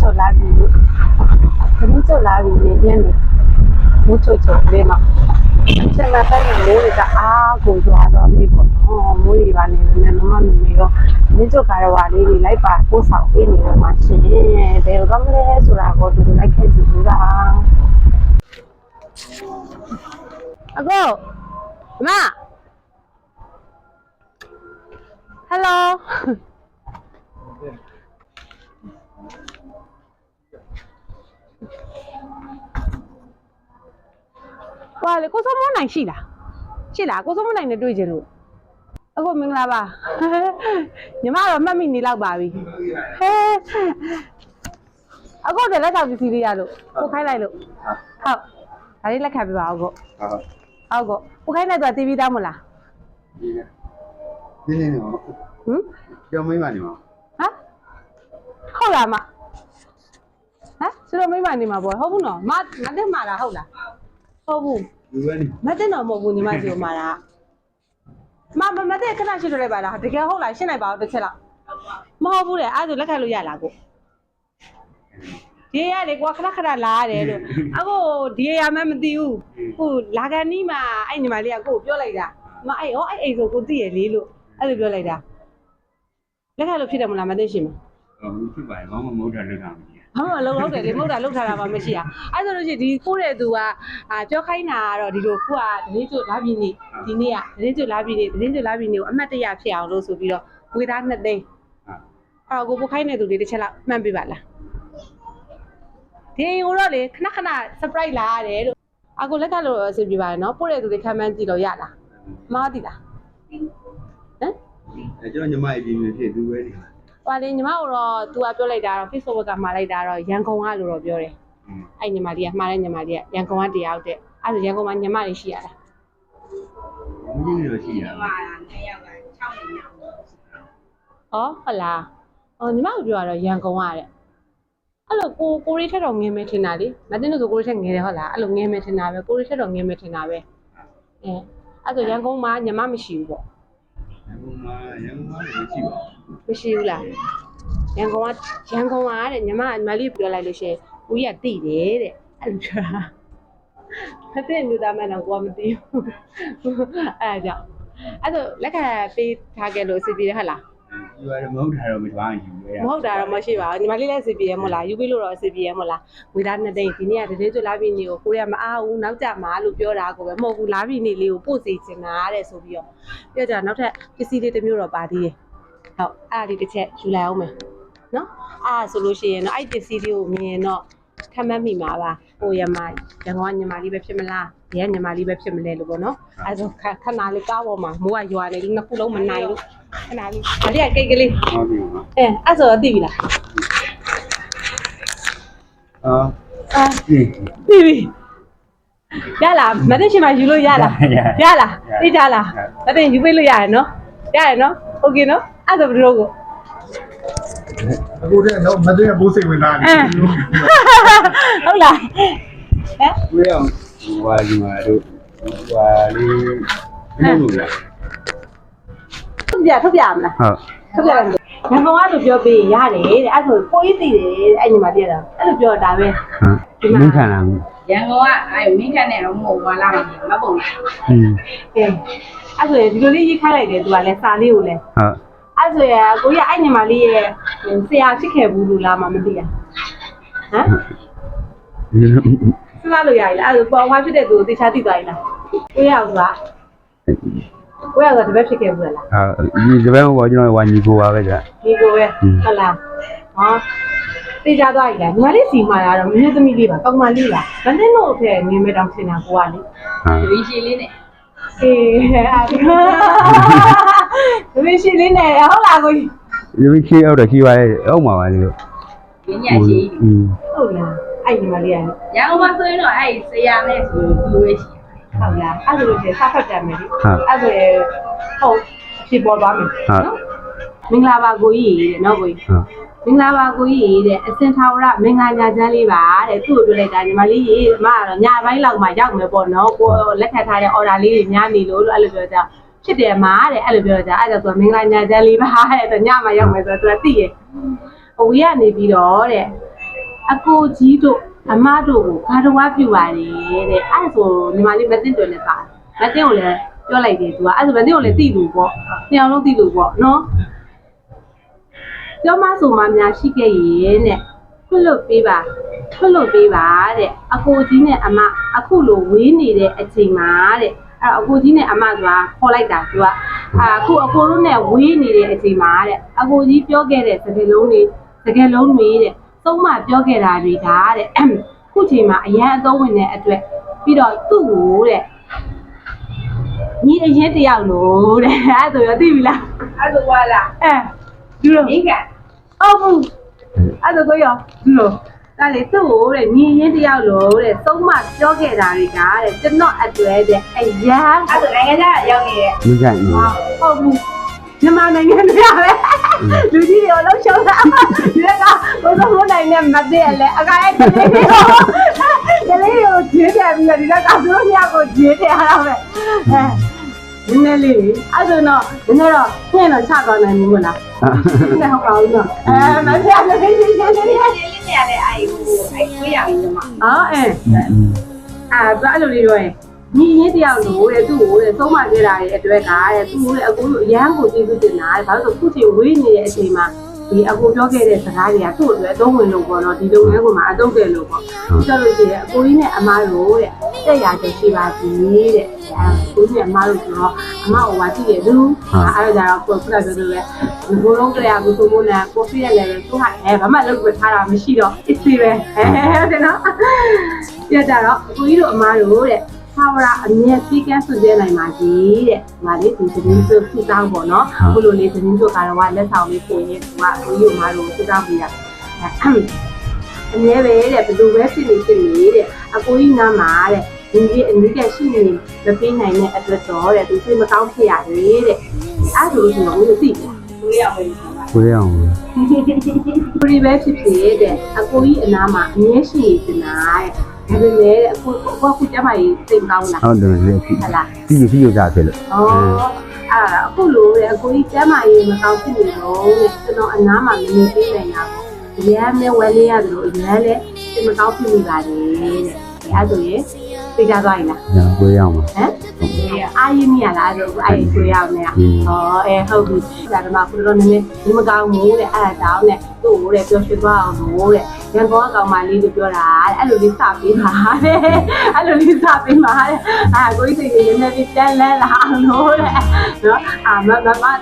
mucho la vida, mucho la vida, viene, mucho problema. Se me hace el mundo que cuidado amigo, no, muy vale, no me miro. Mucho caro vale, y la iba pues a ir ni la machine, pero dónde es la cosa de la que se dura. Ago, ma. Hello. Wow, cô số món này chị là cô số món này là đuôi gì luôn, cô mình là bà, nhưng mà mình đi lao bà đi, cô để lại sao gì đi luôn, cô khai lại luôn, không, đây là khai bà cô khai lại tòa tivi đâu mà là, cho mấy bạn đi mà, hả, không làm mà, hả, chưa mấy bạn đi mà bồi, không nó, mà đến mà là không là. Không, mấy cái nào một buồn thì mà chịu mà là, mà mấy cái nào chịu được bài là, thì cái hôm nay xin này bảo được chưa nào, mà không buồn đấy, ai rồi lấy cái lối giải là cô, đi à để qua cái nào là đấy rồi, cô đi à mà tiêu, cô là cái này mà anh mà liền côပြောlại ra, mà ai rồi cô đi lấy luôn, aiပြောlại ra, lấy cái lối phía đâu mà làm mà đấy gì mà, chút bài mà mua ra được làm gì, không lâu lâu để mua ra lúc nào mà mới xí à, ai rồi chị đi cô để tụi cho khách nào rồi đi đồ cô đến chỗ lá bì nè, đi nè đến chỗ lá bì nè, anh mà tới nhà phèo rồi số bì rồi, người ta nhận đây, cô bố khách này tụi đi chơi là mang bì bạn là, thì cô đó đấy, khana surprise là đấy rồi, cô lấy cái rồi số bì bạn nó, cô để tụi đi khai mang gì rồi ya là, mà đi là, cho nên mai đi thì tôi về đi. Và đi nhưng mà rồi tôiပြောlại đó, Facebook cái mà lại đó rồi, giang công an rồiပြောđấy, anh nhưng mà đi, giang công an đi out đấy, anh giang công an nhưng mà đi xí à? Không biết gì à? Phải là, nhưng màပြောrồi giang công an đấy, alo cô đi theo đồng nghiệp mấy thế nào đi, mà đến lúc cô đi theo nghề đấy là, alo nghề mấy thế nào vậy, cô đi theo đồng nghiệp mấy thế nào vậy, alo giang công an nhưng màไม่ชิวบ่ไม่ชิวล่ะยังคงว่าတဲ့ညီမလေးပြောလိုက်လို့ရှိရင်ဦးကြီးကတိတယ်တဲ့အဲ့လိုပြောတာမသိဘူးဒါမှတော့ကိုကမသိဘူးအဲ့ဒါကြောင့်အဲ့ဒါလက်ကပေးထားခဲ့လို့အစီပြေတယ်ဟုတ်လားယူရတယ်မဟုတ်တာတော့မသွားရင်ယူရမဟုတ်တာတော့မရှိပါဘူးညီမလေးလည်းအစီပြေရမို့လားယူပြီးလို့တော့အစီပြေရမို့လားဝေသားနှစ်သိန်းဒီနေ့ကတည်းကလာပြီးနေကိုကိုရမအားဘူးနောက်ကြမှာလို့ပြောတာကိုပဲမဟုတ်ဘူးလာပြီးနေလေးကိုပို့စီချင်တာတဲ့ဆိုပြီးတော့ပြောကြနောက်ထပ်ပစ္စည်းလေးတစ်မျိုးတော့ပါသေးတယ်ဟုတ်အဲ့ဒီတစ်ချက်ယူလိုက်အောင်မယ်နော်ဆိုလို့ရှိရင်တော့အဲ့ပစ္စည်းလေးကိုမြင်တော့ခမ်းမမိမှာပါဟိုရန်ကုန်ညီမလေးပဲဖြစ်မလားဒီကညီမလေးပဲဖြစ်မလဲလို့ပေါ့နော်အဲ့ဆိုခဏလေးကားပေါ်မှာမိုးကရွာနေလို့နှစ်ခုလုံးမနိုင်လို့ခဏလေးဒါလေးကကိတ်ကလေးဟုတ်ပြီပါအဲ့ဆိုတော့သိပြီလားသိပြီရလားမသိချင်မှယူလို့ရလားသိကြလားမသိယူပေးလို့ရတယ်နော်โอเคနော်အဲ့ဆိုဘယ်လိုကိုအခုတည်းတော့မသိဘူးစိတ်ဝင်စားတယ်ဟုတ်လားဝေးအောင်ဟွာဒီမှာတို့ဟွာလေးဘယ်လိုလဲထုတ်ပြမလားထုတ်ပြရမယ်ငါကောင်ကလို့ပြောပေးရတယ်တဲ့အဲ့ဆိုကိုကြီးသိတယ်အဲ့ညီမပြတာအဲ့လိုပြောတာပဲဒီမှာမင်းခံလာရန်ကုန်ကမင်းခံနေတော့မဟုတ်ပါလားမပုံလားအဲ့ဆိုဒီလိုလေးရေးခိုင်းလိုက်တယ်သူကလည်းစာလေးကိုလည်းအဲ့ဆိုရကိုကြီးအဲ့ညီမလေးရဲ့ဆရာဖြစ်ခဲ့ဘူးလို့လားမသိရဟမ်စလားလို့ရည်လားအဲ့ဆိုပေါ်ဝါဖြစ်တဲ့သူကိုသိချာသိသွားပြီလားကိုရအောင်ကတပည့်ဖြစ်ခဲ့ဘူးလားဒီတပည့်ဘောကျွန်တော်ဝါညီကိုပါပဲကြာညီကိုပဲဟုတ်လားသိကြသွားပြီလားညီမလေးစီမာရတော့မြို့သမီးလေးပါကောင်းမလေးလားမသိလို့ထဲငင်းမဲတောင်ထင်တာကိုကလေဒီရှည်လေးနဲ့ဒီရှိလေးနဲ့ဟုတ်လားကိုကြီးဒီရှိအောင်တော့ရှိပါရဲ့အောင်ပါပါလို့ဒီညရှိဟုတ်လားအဲ့ညီမလေးကရန်ကုန်မှာဆိုရင်တော့အဲ့ဆရာနဲ့ဆိုသူပဲရှိဟုတ်လားအဲ့လိုဆိုစားဖတ်ကြမယ်လေအဲ့ဆိုဟုတ်ဖြစ်ပေါ်သွားမယ်နော်မင်္ဂလာပါကိုကြီးနော်ကိုကြီးမင်္ဂလာပါကိုကြီးတဲ့အစင်ထာဝရမင်္ဂလာညချမ်းလေးပါတဲ့သူ့ကိုတွေ့လိုက်တာညီမလေးရေအမကတော့ညပိုင်းလောက်မှရောက်မယ်ပေါ့နော်ကိုလက်ထပ်ထားတဲ့ order လေးတွေများနေလို့အဲ့လိုပြောကြဖြစ်တယ်မှာတဲ့အဲ့လိုပြောကြအဲ့ဒါဆိုမင်္ဂလာညချမ်းလေးပါတဲ့ညမှရောက်မယ်ဆိုတော့သူကသိရဲ့ဟိုဝေးကနေပြီးတော့တဲ့ အကိုကြီးတို့အမတို့ကိုဘာတော်ဝါပြူပါတယ်တဲ့အဲ့ဆိုညီမလေးမသိတယ်လည်းပါမသိကိုလည်းပြောလိုက်တယ်သူကအဲ့ဆိုမသိကိုလည်းသိလို့ပေါ့နှစ်ယောက်လုံးသိလို့ပေါ့နော်ပြောမဆိုမှများရှိခဲ့ရဲ့တဲ့ခွတ်လို့ပေးပါတဲ့အကိုကြီးနဲ့အမအခုလိုဝေးနေတဲ့အချိန်မှာတဲ့အဲ့အကိုကြီးနဲ့အမဆိုတာခေါ်လိုက်တာသူကအခုအကိုတို့နဲ့ဝေးနေတဲ့အချိန်မှာတဲ့အကိုကြီးပြောခဲ့တဲ့စကားလုံးတွေတဲ့သုံးမပြောခဲ့တာတွေကတဲ့ခုချိန်မှာအရန်အသုံးဝင်တဲ့အတွက်ပြီးတော့သူ့ကိုတဲ့ညီအရင်တယောက်လို့တဲ့အဲ့ဆိုရောသိပြီလား အဲ့ဒါဝါလာ ဒီလို မိကန် ဟုတ်ဘူးအဲ့ဆိုကိုရောဒီလိုဒါလေသူ့ကိုတဲ့ညီရင်တယောက်လို့တဲ့သုံးမပြောခဲ့တာတွေကတဲ့ကျွန်တော်အတွဲတဲ့အရန် အဲ့ဒါနိုင်ငံခြားရောက်နေတဲ့ မကြိုက်ဘူး ဟုတ်ဘူးမြန်မာနိုင်ငံတည်းပဲလူကြီးတွေအလုံးရှုံးတာဒီကဘုရားဘုရားနိုင်ငံမတည့်လဲအကားရဲ့ကလေးတွေကိုဂျင်းတယ်ပြီးတော့ဒီကသူတို့ညကိုဂျင်းတယ်အားတော့ပဲနည်းနည်းလေးအဲ့ဆိုတော့နည်းနည်းတော့ဖြင့်တော့ချသွားနိုင်ဘူးမလားဟုတ်ပါဘူးနော်မပြတ်လို့ရှင်းလေးနေရတဲ့အဲ့ကိုရရင်ဒီမှာ အဲ့လိုလေးပြောရင်ညီရင်းတယောက်လို့တဲ့သူ့ကိုတဲ့သုံးမခဲ့တာရဲ့အတွက်ကတဲ့သူ့ကိုအကူလို့အရန်ကိုကျေးဇူးတင်တာတဲ့ဘာလို့ဆိုခုချိန်ဝေးနေတဲ့အချိန်မှာဒီအကူပြောခဲ့တဲ့စကားတွေကသူ့အတွက်အသုံးဝင်လို့ပေါ့နော်ဒီလုပ်ငန်းကမှအသုံးတယ်လို့ပေါ့ဆိုလို့ရှိရင်အကူကြီးနဲ့အမတို့တဲ့တက်ရတဲ့ရှိပါသည်တဲ့အကူကြီးနဲ့အမတို့ဆိုတော့အမဟိုပါကြည့်ရသူအဲ့ဒါကြတော့ကိုယ်ပြောလို့ပဲဘိုးလုံးတရားကိုသုံးဖို့နဲ့ကိုပြည့်ရတယ်သူဟာဘာမှလုပ်ပြထားတာမရှိတော့အစ်စီပဲဟုတ်တယ်နော်ပြကြတော့အကူကြီးတို့အမတို့တဲ့ဟာဝရအမြဲပြီးကန်းစွန့်ကြနိုင်ပါကြီးတဲ့။ဒါလေးဒီသတင်းစုစုတောင်းပေါ့နော်။ဘလိုလေးသတင်းစုကတော့လက်ဆောင်လေးပုံရင်ကကိုကြီးမတို့စုတောင်းပြရ။အမြဲပဲတဲ့ဘယ်လိုပဲဖြစ်နေတဲ့အကိုကြီးနားမှာတဲ့ဒီကြီးအနည်းကရှိနေမပေးနိုင်တဲ့အတွက်တော့တဲ့သူစိတ်မကောင်းဖြစ်ရတယ်တဲ့။အဲ့ဒါလို့ဆိုတော့ဦးသိတယ်။ကိုရအောင် ကိုရအောင် ကိုရီပဲဖြစ်ဖြစ်တဲ့အကိုကြီးအနားမှာအမြဲရှိနေတာတဲ့။ဒါပေမဲ့အခုကျမကြီးစိတ်ကောင်းလား ဟုတ်တယ်လေဖြစ်ရကြဖြစ်လို့ အခုလိုတဲ့အကိုကြီးကျမကြီးမကောင်းဖြစ်နေတော့တဲ့ကျွန်တော်အနားမှာမနေသေးနိုင်တာပေါ့။ရဲမဲဝဲလေးရတယ်လို့ရဲလည်းစိတ်မကောင်းဖြစ်နေပါတယ်တဲ့။အဲဒါဆိုရင်သိကြသွားရင်လား ကိုရအောင်ပါ အာရင်မြလားဆိုအဲ့ကိုရအောင်နဲ့ဟုတ်ပြီဒါကမှခုတော့နည်းနည်းဒီမကောင်းဘူးတဲ့အဲ့ဒါတောင်းနဲ့သူ့ကိုတဲ့ပြောရွှေသွားအောင်လို့တဲ့ရန်ကုန်ကောင်မလေးတို့ပြောတာအဲ့လိုလေးစပေးပါတဲ့အဲ့လိုလေးစပေးပါတဲ့ကိုကြီးစိတ်ကြီးနည်းနည်းပြန်လဲလာအောင်လို့တဲ့နော်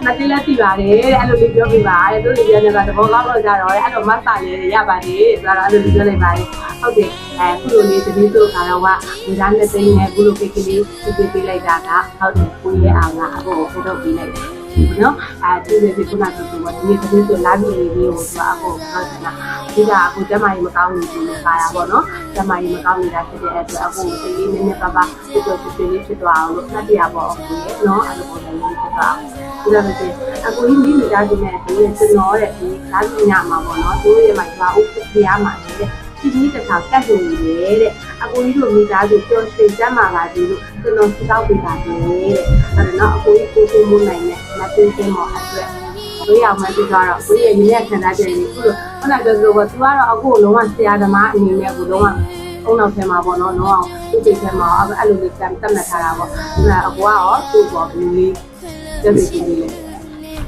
မတိလက်တိပါတယ်တဲ့အဲ့လိုလေးပြောပြပါတဲ့သူတွေပြန်နေတာသဘောကောင်းတော့ကြတော့အဲ့တော့မဆာလေးရပါတယ်ဆိုတော့အဲ့လိုလေးပြောလိုက်ပါတယ်ဟုတ်တယ်ခုလိုလေးတတိဆိုကတော့ကဒီသားနဲ့သိနေခုလိုပိတ်ကလေးပြလိုက်တာကဟုတ်တယ်ကိုရဲ့အောင်ကအခုကိုထုတ်ပေးလိုက်တယ်နော်သူတွေခုနကပြောတော့ဒီနေ့ဒီဆိုလာပြီးလေးကိုသူအခုဟုတ်တယ်လားဒီကအခုကျမကြီးမကောင်းဘူးလို့ခါရပါတော့ကျမကြီးမကောင်းနေတာဖြစ်တဲ့အတွက်အခုစိတ်လေးနည်းနည်းပါးပါဖြစ်သွားအောင်လို့တတိယပေါ့အခုရဲ့နော်အဲ့လိုပုံစံလေးဖြစ်သွားဒီလိုပဲအခုဒီမိသားစုနဲ့ဒီကျွန်တော်ရဲ့ဒီသားစုညမှာပေါ့နော်သူရဲ့မှာဒီဥပဒေရမှာတဲ့ဒီတစ်ခါကတ်လို့လေတဲ့အကိုကြီးတို့မိသားစုပြောရွှေစမ်းပါပါဒီလိုကျွန်တော်စတောက်ပေးပါတယ်တဲ့အဲ့တော့အကိုကြီးကိုကိုမိုးနိုင်နဲ့မသိသေးမောအတွက်ဝေးအောင်မှပြီးတော့ကိုကြီးရဲ့ညီနဲ့ခံစားချက်လေးခုလိုခုနကပြောလို့ကသူကတော့အခုလုံးဝဆရာသမားအနေနဲ့ကိုလုံးဝအုံနောက်ထဲမှာပေါ့နော်လုံးဝသူ့စိတ်ထဲမှာအဲ့လိုလေးတတ်မှတ်ထားတာပေါ့အဲ့အကိုကရောသူ့ပေါ်ဘယ်လိုလေးတက်ပြီးပြီလဲ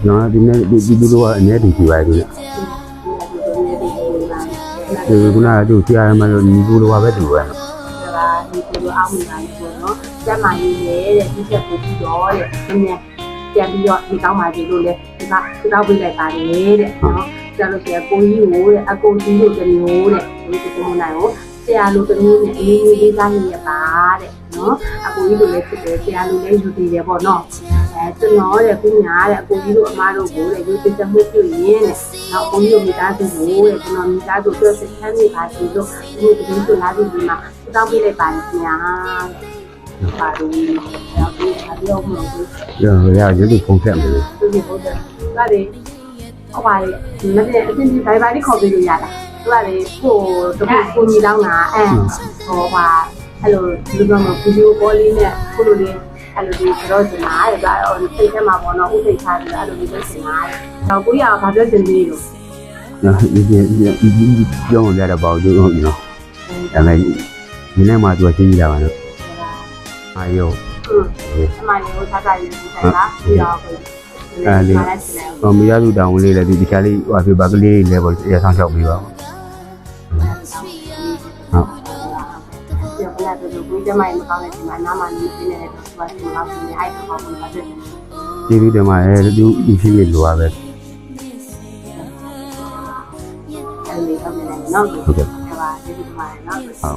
နော်ဒီနေ့ဒီလိုကအများကြီးကြည့်ပါလို့ဒီကုနာတို့ဆရာမလို့ညီကိုလိုပါပဲတူပဲနော်ဒါကဒီလိုအောင်နေတာပေါ့နော်ကျမကြီးရဲ့တဲ့ဒီချက်ကိုပြီးတော့တဲ့နည်းနည်းပြန်ပြီးတော့ဒီကောင်းပါပြီလို့လဲဒီကတောက်ပေးလိုက်ပါတယ်တဲ့နော်ကျလို့ရှိရင်ကိုကြီးကိုတဲ့အကိုကြီးတို့တမျိုးတဲ့ဒီကိုမနိုင်ကိုဆရာလိုတမျိုးနဲ့အလေးလေးစားနေရပါတဲ့နော်အကိုကြီးတို့လည်းဖြစ်တယ်ဆရာလိုလည်းယူတည်တယ်ပေါ့နော်ကျွန်တော်တဲ့ပြညာတဲ့အကိုကြီးတို့အမားတို့ကိုတဲ့ယူတည်မှုပြုရင်တဲ့နောက်အကိုကြီးတို့မိသားစုကိုတဲ့ကျွန်တော်မိသားစုပြောစစ်ချမ်းနေပါစီလို့ဒီလိုဆိုလာပြီးဒီမှာတောင်းပေးလိုက်ပါညာပါလို့တော့ဒီအပြောင်းလို့ရရုပ်ပုံဆက်မယ်ဒီပုံဆက်ဒါတွေဟောပါလေမနေ့အတင်းဒီဘိုင်ဘိုင်လေးခေါ်ပေးလို့ရတာသူကလေကိုညီတောင်းတာဟောပါအဲ့လိုဒီလိုမျိုးဗီဒီယိုကောလေးနဲ့ကိုလိုလေးအဲ့လိုဒီတော့စနာရတာစိတ်ထဲမှာပေါ့နော်ဥသိထားတယ်အဲ့လိုမျိုးလုပ်နေတာတော့ကိုရအောင်ဗာပြောချင်သေးလို့ ပြောရတာပေါ့ဒီနော်ဒါပေမဲ့ဒီနေ့မှသူရှင်းကြတာပါနော်အာယော အမှန်ကိုသာသာရေးဆိုင်တာပြီးတော့ကို မရသူတောင်းလေးလည်းဒီချာလေးဟိုဖေးပါကလေးလည်းပေါ့ရဆောင်လျှောက်ပြီးပါဟုတ် ဒီကလာတော့ကိုကြမိုင်းမကောင်းတဲ့ဒီမှာနားမှာနေနေတယ်ဆိုတော့ဒီမှာဒီအိုက်တော့ပုံပါတယ် ဒီလိုတည်းမှာသူရှိနေလို့ပါပဲ အဲဒီအမေနဲ့နောက် ဟုတ်ကဲ့ ပါဒီဒီမှာနောက်ဆို